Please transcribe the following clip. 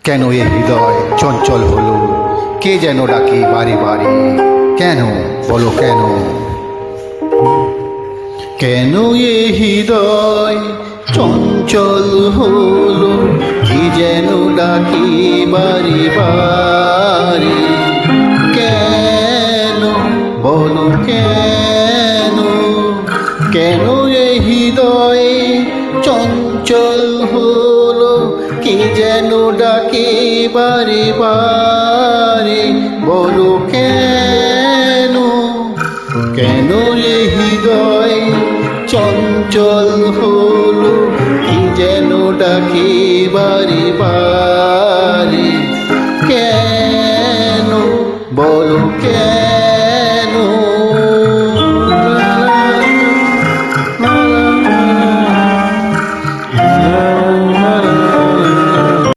কেন এ হৃদয় চঞ্চল হলো, কে যেন ডাকে বারে বারে, কেন বলো কেন? কেন এ হৃদয় চঞ্চল হলো, কে যেন ডাকে বারে বারে, কেন বলো কেন? কেন এ হৃদয় চঞ্চল হলো, কে যেন ডাকে বারে বারে, বলো কেন? কেন এ হৃদয় চঞ্চল হলো, কে যেন ডাকে বারে বারে?